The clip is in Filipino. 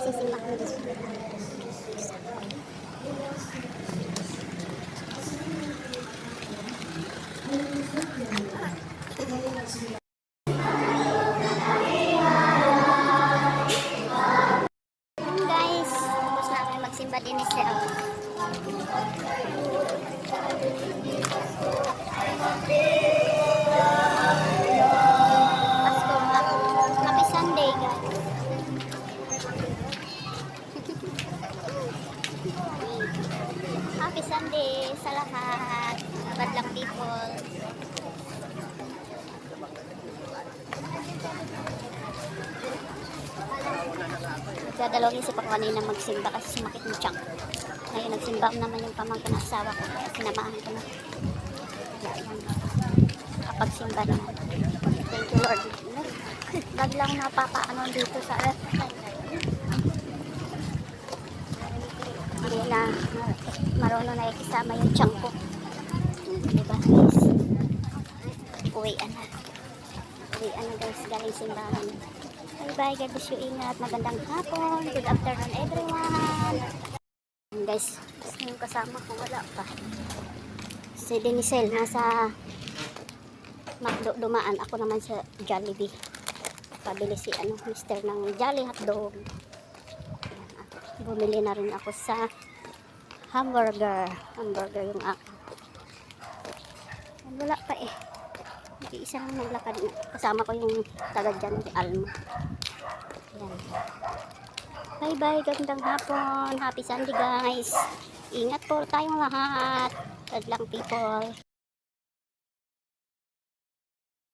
Magsisimba kami dito. Guys, tapos na kami magsimba din sa Pasko pa. Happy Sunday, guys. Happy Sunday sa lahat, mga badlang people. Nagdadalawang isip ako kanina magsimba kasi sumakit ng tiyan. Ngayon nagsimba naman yung pamangkin ng asawa ko, kaya sinamahan ko na. Yan. Kapag simba naman. Thank you Lord. Biglang napapaano dito sa hindi na marunong na ikisama yung tiyan ko. Diba guys? Uwian na guys, galing simbahan. Bye bye, God bless you, ingat, magandang hapon, good afternoon everyone. Guys, yung kasama ko wala pa, si Denisel nasa McDo dumaan, ako naman sa Jollibee, pabili si mister ng Jolly hotdog. Bumili na rin ako sa hamburger yung ako. Wala pa eh, isa lang naglakad. Kasama ko yung taga dyan, si Alma. Yan. Bye bye, gandang hapon, happy Sunday guys. Ingat po tayong lahat, badlang people.